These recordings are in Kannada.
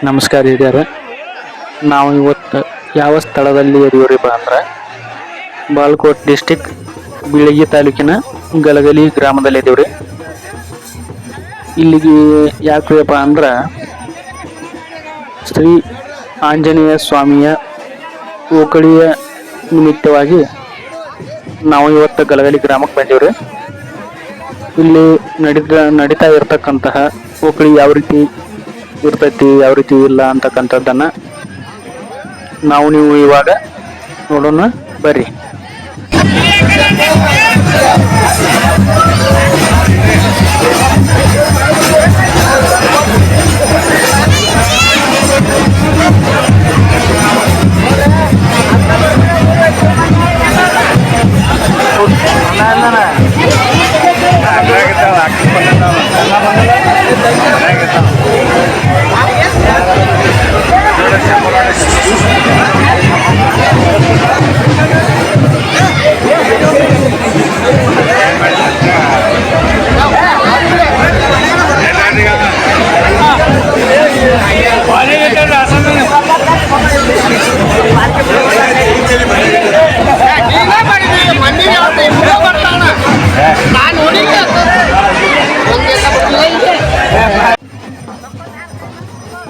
ನಮಸ್ಕಾರ ಹಿರಿಯರ. ನಾವು ಇವತ್ತು ಯಾವ ಸ್ಥಳದಲ್ಲಿ ಇದೀವರಿಪ್ಪ ಅಂದ್ರೆ ಬಾಲ್ಕೋಟ್ ಡಿಸ್ಟಿಕ್ ಬೀಳಗಿ ತಾಲೂಕಿನ ಗಲಗಲಿ ಗ್ರಾಮದಲ್ಲಿ ಇದೀವ್ರಿ. ಇಲ್ಲಿಗೆ ಯಾಕಪ್ಪ ಅಂದ್ರೆ ಶ್ರೀ ಆಂಜನೇಯ ಸ್ವಾಮಿಯ ಓಕಳಿಯ ನಿಮಿತ್ತವಾಗಿ ನಾವು ಇವತ್ತು ಗಲಗಲಿ ಗ್ರಾಮಕ್ಕೆ ಬಂದೀವ್ರಿ. ಇಲ್ಲಿ ನಡೀತಾ ಇರತಕ್ಕಂತಹ ಓಕಳಿ ಯಾವ ರೀತಿ ಇರ್ತೈತಿ, ಯಾವ ರೀತಿ ಇಲ್ಲ ಅಂತಕ್ಕಂಥದ್ದನ್ನ ನೀವು ಇವಾಗ ನೋಡೋಣ ಬರ್ರಿ.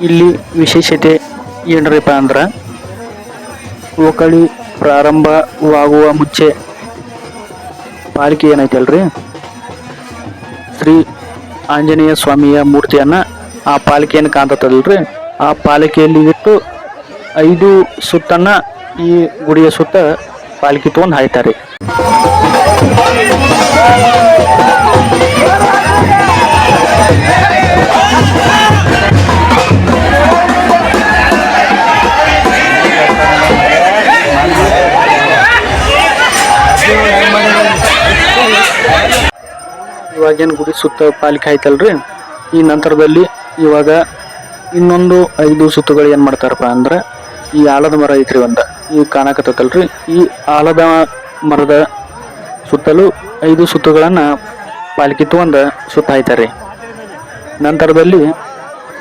ಇಲ್ಲಿ ವಿಶೇಷತೆ ಏನ್ರಿಪ್ಪ ಅಂದ್ರೆ ಓಕಳಿ ಪ್ರಾರಂಭವಾಗುವ ಮುಂಚೆ ಪಾಲಿಕೆ ಏನೈತಲ್ರಿ, ಶ್ರೀ ಆಂಜನೇಯ ಸ್ವಾಮಿಯ ಮೂರ್ತಿಯನ್ನ ಆ ಪಾಲಿಕೆಯನ್ನು ಕಾಣ್ತದಲ್ರಿ, ಆ ಪಾಲಿಕೆಯಲ್ಲಿ ಇಟ್ಟು 5 ಸುತ್ತನ್ನ ಈ ಗುಡಿಯ ಸುತ್ತ ಪಾಲಿಕೆ ತಗೊಂಡು ಹಾಯ್ತಾರೆ. ಇವಾಗೇನು ಗುಡಿ ಸುತ್ತ ಪಾಲಿಕೆ ಆಯ್ತಲ್ರಿ, ಈ ನಂತರದಲ್ಲಿ ಇವಾಗ ಇನ್ನೊಂದು 5 ಸುತ್ತುಗಳು ಏನು ಮಾಡ್ತಾರಪ್ಪ ಅಂದ್ರೆ ಈ ಆಲದ ಮರ ಐತ್ರಿ, ಈ ಕಾಣಕತ್ತಲ್ರಿ, ಈ ಆಲದ ಮರದ ಸುತ್ತಲೂ 5 ಸುತ್ತುಗಳನ್ನು ಪಾಲಿಕೆ ತಗೊಂಡು ಸುತ್ತ ಹಾಯ್ತಾರೆ. ನಂತರದಲ್ಲಿ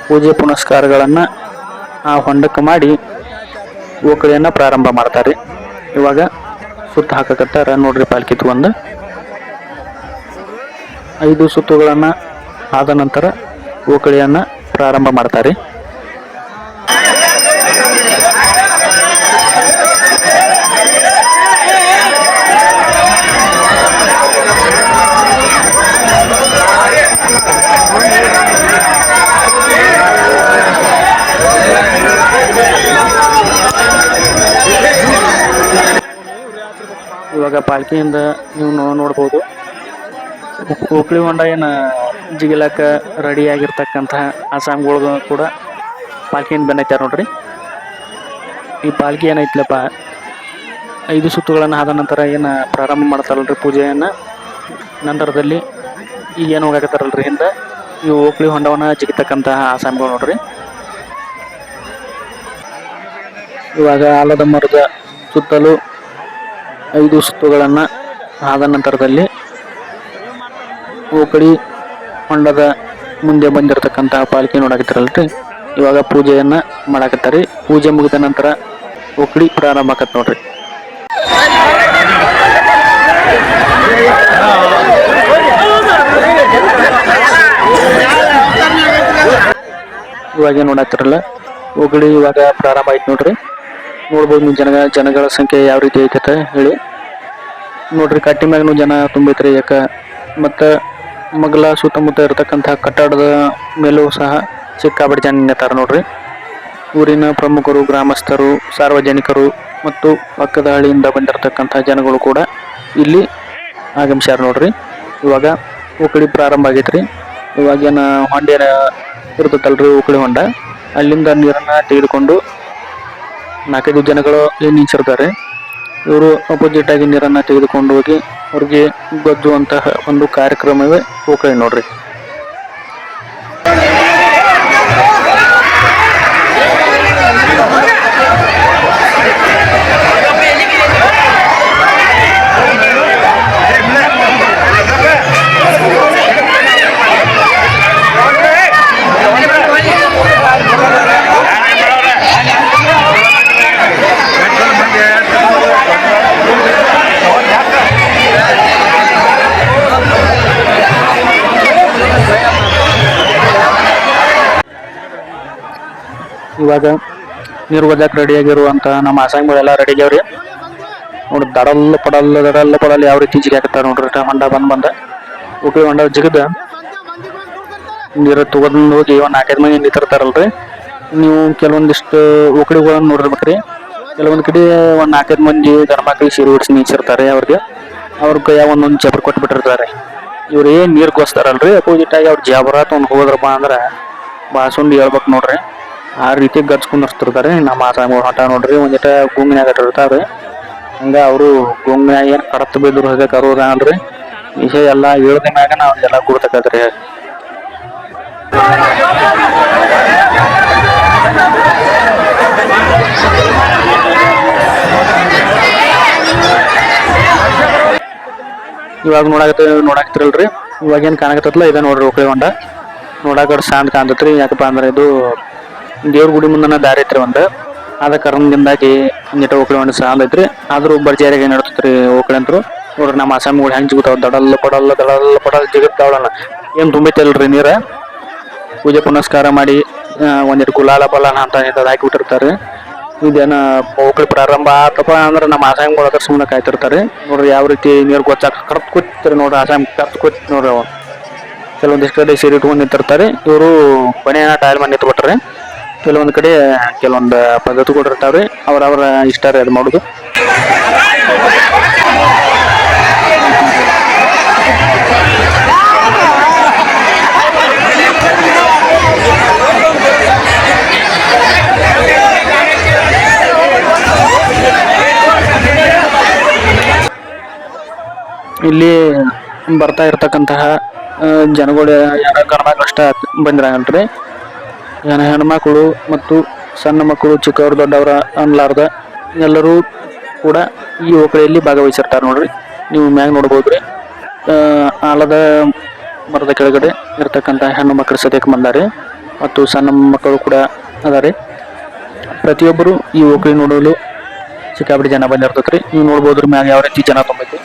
ಪೂಜೆ ಪುನಸ್ಕಾರಗಳನ್ನು ಆ ಹೊಂಡಕ್ಕೆ ಮಾಡಿ ಓಕಳಿಯನ್ನು ಪ್ರಾರಂಭ ಮಾಡ್ತಾರೆ. ಇವಾಗ ಸುತ್ತ ಹಾಕಕತ್ತಾರ ನೋಡ್ರಿ. ಪಾಲಿಕೆ ತಗೊಂಡು 5 ಸುತ್ತುಗಳನ್ನು ಆದ ನಂತರ ಓಕಳಿಯನ್ನು ಪ್ರಾರಂಭ ಮಾಡ್ತಾರೆ. ಇವಾಗ ಪಾಲ್ಕಿಯಿಂದ ನೀವು ನೋಡ್ಬೋದು, ಓಕಳಿ ಹೊಂಡ ಏನು ಜಿಗಿಲಕ್ಕ ರೆಡಿ ಆಗಿರ್ತಕ್ಕಂತಹ ಆಸಾಮ್ಗಳು ಕೂಡ ಪಾಲ್ಕಿಯಿಂದ ಬಂದೈತಾರ ನೋಡ್ರಿ. ಈ ಪಾಲ್ಕಿ ಏನೈತ್ಲಪ್ಪ 5 ಸುತ್ತುಗಳನ್ನು ಆದ ನಂತರ ಏನು ಪ್ರಾರಂಭ ಮಾಡ್ತಾರಲ್ರಿ ಪೂಜೆಯನ್ನು, ನಂತರದಲ್ಲಿ ಈಗ ಏನು ಹೋಗಾಕತ್ತಾರಲ್ರಿ ಹಿಂದೆ ಈ ಓಕಳಿ ಹೊಂಡವನ್ನು ಜಿಗಿತಕ್ಕಂತಹ ಆಸಾಮ್ಗಳು ನೋಡ್ರಿ. ಇವಾಗ ಆಲದ ಮರದ ಸುತ್ತಲೂ 5 ಸುತ್ತುಗಳನ್ನು ಆದ ನಂತರದಲ್ಲಿ ಓಕಳಿ ಹೊಂಡದ ಮುಂದೆ ಬಂದಿರತಕ್ಕಂತಹ ಪಾಲಿಕೆ ನೋಡಾಕತ್ತಾರಲ್ರಿ, ಇವಾಗ ಪೂಜೆಯನ್ನ ಮಾಡಾಕತ್ತಾರೆ. ಪೂಜೆ ಮುಗಿದ ನಂತರ ಓಕಳಿ ಪ್ರಾರಂಭ ಆಕತ್ ನೋಡ್ರಿ. ಇವಾಗ ನೋಡಾಕ್ತಾರಲ್ಲ ಓಕಳಿ ಇವಾಗ ಪ್ರಾರಂಭ ಆಯ್ತು ನೋಡ್ರಿ. ನೋಡ್ಬೋದು ನೀವು ಜನಗಳ ಸಂಖ್ಯೆ ಯಾವ ರೀತಿ ಐತೆ ಹೇಳಿ ನೋಡ್ರಿ. ಕಟ್ಟಿ ಮ್ಯಾಗನು ಜನ ತುಂಬೈತ್ರಿ. ಯಾಕ ಮತ್ತು ಮಗ್ಲ ಸುತ್ತಮುತ್ತ ಇರತಕ್ಕಂಥ ಕಟ್ಟಡದ ಮೇಲೂ ಸಹ ಸಿಕ್ಕಾಪಟ್ಟೆ ಜನ ನಿಂತಾರ ನೋಡ್ರಿ. ಊರಿನ ಪ್ರಮುಖರು, ಗ್ರಾಮಸ್ಥರು, ಸಾರ್ವಜನಿಕರು ಮತ್ತು ಪಕ್ಕದ ಹಳ್ಳಿಯಿಂದ ಬಂದಿರತಕ್ಕಂಥ ಜನಗಳು ಕೂಡ ಇಲ್ಲಿ ಆಗಮಿಸ್ಯಾರ ನೋಡ್ರಿ. ಇವಾಗ ಓಕಳಿ ಪ್ರಾರಂಭ ಆಗೈತ್ರಿ. ಇವಾಗೇನು ಹೊಂಡ ಇರ್ತೈತಲ್ರಿ ಓಕಳಿ ಹೊಂಡ, ಅಲ್ಲಿಂದ ನೀರನ್ನ ತೆಗೆದುಕೊಂಡು 4-5 ಜನಗಳು ಏನು ನಿಂತಿರ್ತಾರೆ, ಇವರು ಅಪೋಸಿಟ್ ಆಗಿ ನೀರನ್ನು ತೆಗೆದುಕೊಂಡು ಹೋಗಿ ಅವ್ರಿಗೆ ಗೊಜ್ಜುವಂತಹ ಒಂದು ಕಾರ್ಯಕ್ರಮವೇ ಓಕಳಿ ನೋಡ್ರಿ. ಇವಾಗ ನೀರು ಗೊಜ್ಜಾಕ್ ರೆಡಿ ಆಗಿರುವಂತ ನಮ್ಮ ಆಸಾಮಿಗಳೆಲ್ಲ ರೆಡಿ ಆಗ್ಯಾವ್ರಿ. ನೋಡಿ ದಡಲ್ಲ ಪಡಲ್ಲ ಯಾವ ರೀತಿ ಜಿಗಿ ಹಾಕತ್ತಾರ ನೋಡ್ರಿ. ಹೊಂಡ ಬಂದ ಊಟಿ ಹೊಂಡ ಜಿಗದ ನೀರು ತಗೊಂಡ್ ಹೋಗಿ ಒಂದ್ 4-5 ಮಂದಿ ನಿಂತಿರ್ತಾರಲ್ರಿ. ನೀವು ಕೆಲವೊಂದಿಷ್ಟು ಉಕಳಿಗಳನ್ನ ನೋಡಿರ್ಬೇಕ್ರಿ. ಕೆಲವೊಂದ್ ಕಡೆ ಒಂದ್ 4-5 ಮಂದಿ ಗಣಮಕ್ಳಿಗೆ ಸೀರೆ ಉಡ್ಸಿ ನಿಲ್ಸಿರ್ತಾರೆ. ಅವ್ರ ಕೈಯಾಗ ಒಂದೊಂದು ಜಬರ್ ಕೊಟ್ಬಿಟ್ಟಿರ್ತಾರೆ. ಇವ್ರು ಏನ್ ನೀರ್ ಗೋಸ್ತಾರಲ್ರಿ, ಅಪೋಸಿಟ್ ಆಗಿ ಅವ್ರ ಜಬರ ತೊಗೊಂಡ್ ಹೋದ್ರಪ್ಪ ಅಂದ್ರ ಬಾಸುಂಡಿ ಹೇಳ್ಬೇಕು ನೋಡ್ರಿ. ಆ ರೀತಿ ಗರ್ಚ್ಕೊಂಡಿರ್ತಿರ್ತಾರೆ. ನಮ್ಮ ಆಸಾಮಿಗಳು ಹಠ ನೋಡ್ರಿ, ಒಂದಿಟ ಗುಂಗಿನಾಗ ಇರ್ತಾರೆ. ಹಂಗ ಅವರು ಗುಂಗಿನಾಗ ಏನ್ ಕಡತ್ ಬಿದ್ರು ಹಾಗೆ ಕರೋದ ಅಲ್ರಿ. ವಿಷಯ ಎಲ್ಲಾ ಹೇಳ್ದ ಮ್ಯಾಗ ನಾವೆಲ್ಲ ಗುರ್ತಕತ್ರಿ. ಇವಾಗ ನೋಡಾಕತ್ತಿರಲ್ರಿ. ಇವಾಗ ಏನ್ ಕಾಣಕತ್ತಲ್ಲ ಇದ ನೋಡ್ರಿ ಉಕಳಿ ಹೊಂಡ. ನೋಡಾಕ ಸಾಂದ್ ಕಾಣ್ತತ್ರಿ. ಯಾಕಪ್ಪ ಅಂದ್ರೆ ಇದು ದೇವ್ರ ಗುಡಿ ಮುಂದನ ದಾರಿ ಐತ್ರಿ ಒಂದ್. ಅದ ಕಾರಣದಿಂದಾಗಿ ಒಂದಿಟ ಉಕಳಿ ಹೊಂಡ ಸಾಂದ್ ಐತ್ರಿ. ಆದ್ರೂ ಬರ್ಜಾರಿಗೆ ಏನ್ ನಡ್ತತ್ರಿ ಉಕಳಿ ಅಂತರು ನೋಡ್ರಿ. ನಮ್ಮ ಆಸಾಮಿಗಳು ಹೆಂಗ್ ಜಿಗುತ್ತಾವ, ದಡಲ್ಲ ಪಡಲ್ಲ ಜಿಗುತ್ತಾವಳಲ್ಲ. ಏನ್ ತುಂಬೈತಲ್ರಿ ನೀರ. ಪೂಜೆ ಪುನಸ್ಕಾರ ಮಾಡಿ ಒಂದಿಟ್ಟು ಗುಲಾಲ ಬಲಾನ ಅಂತ ಹಾಕಿಬಿಟ್ಟಿರ್ತಾರೆ. ಇದೇನ ಉಕಳಿ ಪ್ರಾರಂಭ ಆತಪ್ಪ ಅಂದ್ರೆ ನಮ್ಮ ಆಸಾಮಿಗಳು ಅದ್ರ ಸುಮ್ಮನೆ ಕಾಯ್ತಿರ್ತಾರೆ ನೋಡ್ರಿ. ಯಾವ ರೀತಿ ನೀರು ಗೊತ್ತಾಕ ಕರ್ತ್ ಕೂತಿರ್ತಾರೆ ನೋಡ್ರಿ. ಆಸಾಮಿ ಕರ್ತ್ ಕೂತ್ ನೋಡ್ರಿ. ಅವ ಕೆಲವೊಂದಿಷ್ಟು ಕಡೆ ಸೀರೆ ಇಟ್ಕೊಂಡು ನಿಂತಿರ್ತಾರೆ. ಇವರು ಕೊನೆಯ ಟೈಲ್ ಮಾಡಿ ನಿಂತ್ಬಿಟ್ರೆ. ಕೆಲವೊಂದ್ ಕಡೆ ಕೆಲವೊಂದು ಪದ್ಧತಿ ಕೊಟ್ಟಿರ್ತಾವ್ರಿ. ಅವ್ರ ಇಷ್ಟ ರೀ ಅದು ಮಾಡುದು. ಇಲ್ಲಿ ಬರ್ತಾ ಇರ್ತಕ್ಕಂತಹ ಜನಗಳು ಯಾರ ಗಣಮಕ್ಳು ಅಷ್ಟ ಬಂದಿರಂಗಲ್ರಿ. ಹೆಣ್ಮಕ್ಳು ಮತ್ತು ಸಣ್ಣ ಮಕ್ಕಳು, ಚಿಕ್ಕವರು ದೊಡ್ಡವರ ಅನ್ಲಾರ್ದ ಎಲ್ಲರೂ ಕೂಡ ಈ ಉಕಳಿಯಲ್ಲಿ ಭಾಗವಹಿಸಿರ್ತಾರೆ ನೋಡ್ರಿ. ನೀವು ಮ್ಯಾಗ ನೋಡ್ಬೋದ್ರಿ. ಆಲದ ಮರದ ಕೆಳಗಡೆ ಇರ್ತಕ್ಕಂಥ ಹೆಣ್ಣು ಮಕ್ಕಳು ಸದ್ಯಕ್ಕೆ ಬಂದಾರೆ ಮತ್ತು ಸಣ್ಣ ಮಕ್ಕಳು ಕೂಡ ಅದಾರೆ. ಪ್ರತಿಯೊಬ್ಬರು ಈ ಉಕಳಿ ನೋಡಲು ಸಿಕ್ಕಾಪಟ್ಟೆ ಜನ ಬಂದಿರ್ತೈತ್ರಿ. ನೀವು ನೋಡ್ಬೋದ್ರಿ ಮ್ಯಾಗ ಯಾವ ರೀತಿ ಜನ ತುಂಬೈತಿ.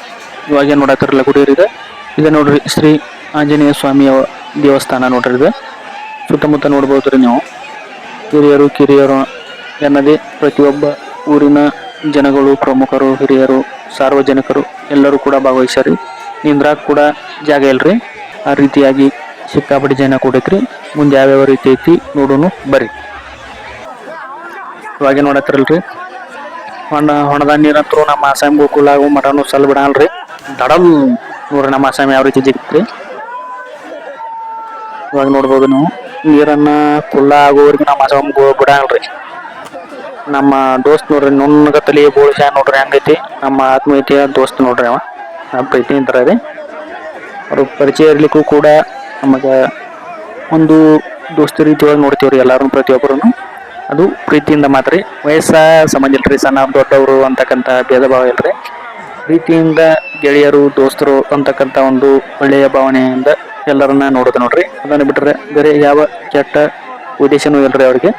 ಇವಾಗ ಏನ್ ನೋಡತ್ತಿರಲ್ಲ ಗುಡಿ ಇದೆ ನೋಡ್ರಿ. ಶ್ರೀ ಆಂಜನೇಯ ಸ್ವಾಮಿಯ ದೇವಸ್ಥಾನ ನೋಡ್ರಿ. ಇದು ಸುತ್ತಮುತ್ತ ನೋಡ್ಬೋದ್ರಿ ನೀವು. ಹಿರಿಯರು ಕಿರಿಯರು ಎನ್ನದೇ ಪ್ರತಿಯೊಬ್ಬ ಊರಿನ ಜನಗಳು, ಪ್ರಮುಖರು, ಹಿರಿಯರು, ಸಾರ್ವಜನಿಕರು ಎಲ್ಲರೂ ಕೂಡ ಭಾಗವಹಿಸ್ಯಾರಿ. ನಿಂದ್ರಾಕ್ ಕೂಡ ಜಾಗ ಇಲ್ರಿ. ಆ ರೀತಿಯಾಗಿ ಸಿಕ್ಕಾಪಟ್ಟೆ ಜನ ಕೂಡೈತ್ರಿ. ಮುಂದೆ ಯಾವ್ಯಾವ ರೀತಿ ಐತಿ ನೋಡೋನು ಬರ್ರಿ. ಇವಾಗ ನೋಡತ್ತಿರಲ್ರಿ ಹೊಣದ ನೀರಂತರೂ ನಮ್ಮ ಆಸಾಮಿ ಕುಲಾಗು ಮಟನು ಸಲ್ ಬಿಡಲ್ರಿ. ದಡಲ್ ನೋಡ್ರಿ ನಮ್ಮ ಆಸಾಮಿ ಯಾವ ರೀತಿ ಜಿಗಿತ್ರಿ. ಇವಾಗ ನೋಡ್ಬೋದು ನೀವು ನೀರನ್ನ ಕುಲ್ಲ ಆಗೋವರೆಗೂ ನಮ್ಮ ಆಸಾಮಿ ಬಿಡಲ್ರಿ. ನಮ್ಮ ದೋಸ್ತ್ ನೋಡ್ರಿ ನುಣ್ಣಗತ್ತಲಿ ಬೋಳ್ಸ ನೋಡ್ರಿ ಹಂಗೈತಿ. ನಮ್ಮ ಆತ್ಮೀಯತೆಯ ದೋಸ್ತ್ ನೋಡ್ರಿ. ಅವ ನಮ್ಮ ಪ್ರೀತಿ ಅಂತಾರ ರೀ. ಅವ್ರ ಪರಿಚಯ ಇರ್ಲಿಕ್ಕೂ ಕೂಡ ನಮಗ ಒಂದು ದೋಸ್ತಿ ರೀತಿಯೊಳಗೆ ನೋಡ್ತೀವ್ರಿ ಎಲ್ಲಾರು ಪ್ರತಿಯೊಬ್ಬರು. ಅದು ಪ್ರೀತಿಯಿಂದ ಮಾತ್ರ. ವಯಸ್ಸ ಸಂಬಂಧ ಇಲ್ರಿ. ಸಣ್ಣ ದೊಡ್ಡವರು ಅಂತಕ್ಕಂಥ ಭೇದ ಭಾವ ಇಲ್ರಿ. ಪ್ರೀತಿಯಿಂದ ಗೆಳೆಯರು, ದೋಸ್ತರು ಅಂತಕ್ಕಂಥ ಒಂದು ಒಳ್ಳೆಯ ಭಾವನೆಯಿಂದ ಎಲ್ಲರನ್ನ ನೋಡೋದು ನೋಡ್ರಿ. ಅದನ್ನ ಬಿಟ್ರೆ ಬೇರೆ ಯಾವ ಕೆಟ್ಟ ಉದ್ದೇಶನೂ ಇಲ್ರಿ. ಅವ್ರಿಗೆ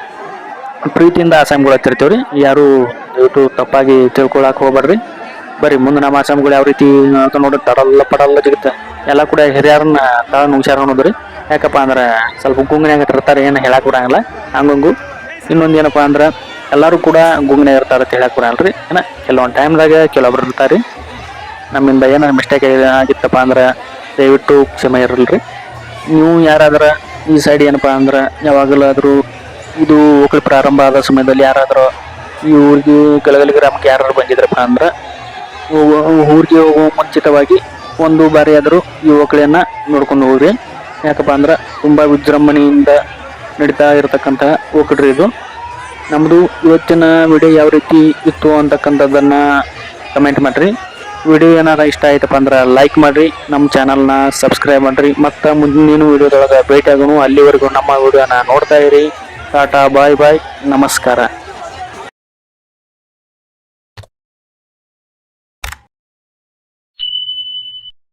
ಪ್ರೀತಿಯಿಂದ ಆಸಾಮಿಗಳು ಹತ್ತಿರ್ತೀವ್ರಿ. ಯಾರು ದಯವಿಟ್ಟು ತಪ್ಪಾಗಿ ತಿಳ್ಕೊಳಕ್ ಹೋಗ್ಬೇಡ್ರಿ. ಬರ್ರಿ ಮುಂದೆ ನಮ್ಮ ಆಸಾಮಿಗಳು ಯಾವ ರೀತಿ ನೋಡ್ರಿ. ಪಡಲ್ಲ ಜಿಗುತ್ತೆ. ಎಲ್ಲ ಕೂಡ ಹಿರಿಯರನ್ನ ತಾಳ ಹುಷಾರ ಅನ್ನೋದ್ರಿ. ಯಾಕಪ್ಪ ಅಂದ್ರೆ ಸ್ವಲ್ಪ ಗುಂಗಿನಾಗ ಇರ್ತಾರೆ. ಏನು ಹೇಳಕ್ ಬಿಡಂಗಿಲ್ಲ ಹಂಗಂಗು. ಇನ್ನೊಂದು ಏನಪ್ಪ ಅಂದ್ರೆ ಎಲ್ಲರೂ ಕೂಡ ಗುಂಗಿನಾಗ ಇರ್ತಾರೆ ಅಂತ ಹೇಳಕ್ ಬರಲ್ರಿ. ಕೆಲವೊಂದು ಟೈಮ್ದಾಗ ಕೆಲವೊಬ್ರು ಇರ್ತಾರೆ. ನಮ್ಮಿಂದ ಏನೋ ಮಿಸ್ಟೇಕ್ ಆಗಿತ್ತಪ್ಪ ಅಂದ್ರೆ ದಯವಿಟ್ಟು ಕ್ಷಮೆ ಇರಲ್ರಿ. ನೀವು ಯಾರಾದ್ರ ಈ ಸೈಡ್ ಏನಪ್ಪಾ ಅಂದ್ರೆ ಯಾವಾಗಲಾದರೂ ಇದು ಉಕಳಿ ಪ್ರಾರಂಭ ಆದ ಸಮಯದಲ್ಲಿ ಯಾರಾದರೂ ಈ ಊರಿಗೆ ಗಳಗಲಿ ಗ್ರಾಮಕ್ಕೆ ಯಾರು ಬಂದಿದ್ರಪ್ಪ ಅಂದ್ರೆ ಊರಿಗೆ ಹೋಗುವ ಮುಂಚಿತವಾಗಿ ಒಂದು ಬಾರಿ ಆದರೂ ಈ ಉಕಳಿಯನ್ನ ನೋಡ್ಕೊಂಡು ಹೋಗ್ರಿ. ಯಾಕಪ್ಪ ಅಂದ್ರೆ ತುಂಬಾ ವಿಜೃಂಭಣೆಯಿಂದ ನಡೀತಾ ಇರತಕ್ಕಂತಹ ಉಕಳ್ರಿ ಇದು. ನಮ್ದು ಇವತ್ತಿನ ವಿಡಿಯೋ ಯಾವ ರೀತಿ ಇತ್ತು ಅಂತಕ್ಕಂಥದ್ದನ್ನ ಕಮೆಂಟ್ ಮಾಡ್ರಿ. ವಿಡಿಯೋ ಏನಾರ ಇಷ್ಟ ಆಯ್ತಪ್ಪ ಅಂದ್ರೆ ಲೈಕ್ ಮಾಡ್ರಿ. ನಮ್ಮ ಚಾನಲ್ನ ಸಬ್ಸ್ಕ್ರೈಬ್ ಮಾಡ್ರಿ. ಮತ್ತು ಮುಂದಿನ ವಿಡಿಯೋದೊಳಗೆ ಭೇಟಿ ಆಗೋಣ. ಅಲ್ಲಿವರೆಗೂ ನಮ್ಮ ವಿಡಿಯೋನ ನೋಡ್ತಾ ಇರಿ. ಟಾಟಾ ಬಾಯ್ ನಮಸ್ಕಾರ.